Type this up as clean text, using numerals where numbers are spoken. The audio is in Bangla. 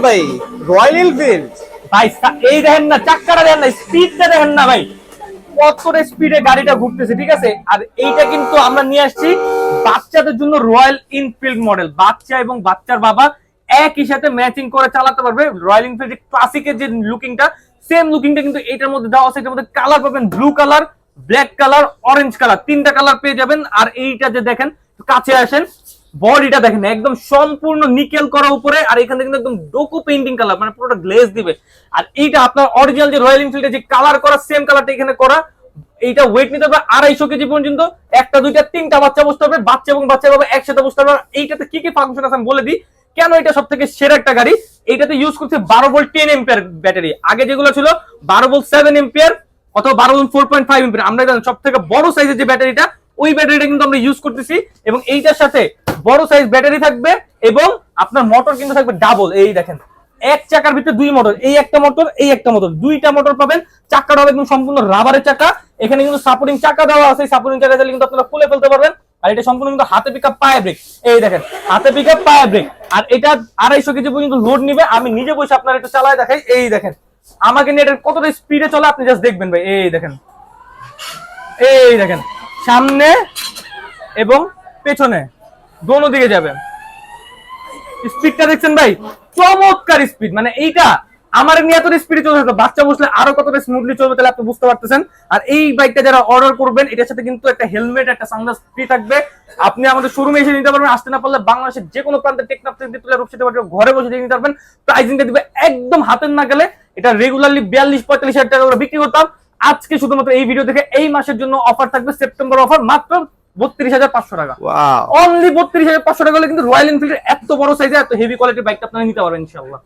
ভাই, রয়্যাল এনফিল্ড ভাই এই দেখেন না, চাক্কাটা দেখেন না, স্পিডটা দেখেন না ভাই, কতটা স্পিডে গাড়িটা ঘুরতেছে, ঠিক আছে। আর এইটা কিন্তু আমরা নিয়ে আসছি বাচ্চাদের জন্য রয়্যাল এনফিল্ড মডেল, বাচ্চা এবং বাচ্চার বাবা একই সাথে ম্যাচিং করে চালাতে পারবে। রয়্যাল এনফিল্ড ক্লাসিকের যে লুকিংটা, সেম লুকিংটা কিন্তু এটার মধ্যে দেওয়া আছে। এটার মধ্যে কালার পাবেন blue colour, black colour, orange colour, তিনটা কালার পেয়ে যাবেন। আর এইটা যে দেখেন, কাছে আসেন, বডিটা দেখেন একদম সম্পূর্ণ নিকেল করা উপরে, আর এখানে কিন্তু একদম ডোকো পেইন্টিং কালার, মানে পুরোটা গ্লেজ দিবে। আর এইটা আপনার অরিজিনাল যে রয়্যাল এনফিল্ডের যে কালার করা, সেম কালারটা এখানে করা। এইটা ওয়েট নিতে হবে 250 কেজি পর্যন্ত। একটা দুইটা তিনটা বাচ্চা বসতে হবে, বাচ্চা এবং বাচ্চা বাবা একসাথে বসতে হবে। এইটাতে কি কি ফাংশন আছে আমি বলে দিই, কেন এটা সব থেকে সেরা একটা গাড়ি। এইটাতে ইউজ করছে 12 ভোল্ট 10 এম্পিয়ার ব্যাটারি। আগে যেগুলো ছিল 12 ভোল্ট 7 এম্পিয়ার অথবা 12 ভোল্ট 4.5 এম্পিয়ার। আমরা জানি সব থেকে বড় সাইজের যে ব্যাটারিটা, ওই ব্যাটারিটা কিন্তু আমরা ইউজ করতেছি। এবং এইটার সাথে বড় সাইজ ব্যাটারি থাকবে এবং আপনার মোটর কিন্তু থাকবে ডাবল। এই দেখেন, এক চাকার ভিতরে দুই মোটর, এই একটা মোটর, এই একটা মোটর, দুইটা মোটর পাবেন। চাকাটা হবে একদম সম্পূর্ণ রাবারের চাকা। এখানে কিন্তু সাপোর্টিং চাকা দেওয়া আছে, সাপোর্টিং চাকা দিলে কিন্তু আপনারা খুলে ফেলতে পারবেন। আর এটা সম্পূর্ণ কিন্তু হাতে পিকআপ পায়ে ব্রেক। এই দেখেন, হাতে পিকআপ পায়ে ব্রেক। আর এটা 250 কেজি পর্যন্ত লোড নিবে। আমি নিজে বসে আপনারা একটু চালায় দেখাই। এই দেখেন আমাকে নিয়ে এটা কতটা স্পিডে চলে আপনি জাস্ট দেখবেন ভাই। এই দেখেন, এই দেখেন, সামনে এবং পেছনে দোনো দিকে যাবে। স্পিডটা দেখছেন ভাই, চমৎকার স্পিড। মানে এইটা আমার নিয়ে এত স্পিডে চলতে হতো, বাচ্চা বসলে আরো কতটা স্মুথলি চলবে তাহলে আপনি বুঝতে পারতেছেন। আর এই বাইকটা যারা অর্ডার করবেন, এটার সাথে কিন্তু একটা হেলমেট, একটা সানগ্লাস ফ্রি থাকবে। আপনি আমাদের শোরুমে এসে নিতে পারবেন। আসতে না পারলে বাংলাদেশের যে কোনো প্রান্তে টেকনাফ থেকে তুলে রূপসাতে পারবেন, ঘরে বসে নিতে পারবেন। প্রাইসিংটা দিবে একদম হাতের না গেলে। এটা রেগুলারলি 42-45 হাজার টাকা করে বিক্রি করতাম। আজকে শুধুমাত্র এই ভিডিও থেকে এই মাসের জন্য অফার থাকবে, সেপ্টেম্বর অফার, মাত্র 32,500 টাকা। অনলি 32,500 টাকা হলে কিন্তু রয়্যাল এনফিল্ডের এত বড় সাইজে এত হেভি কোয়ালিটির বাইকটা আপনারা নিতে পারবেন ইনশাআল্লাহ।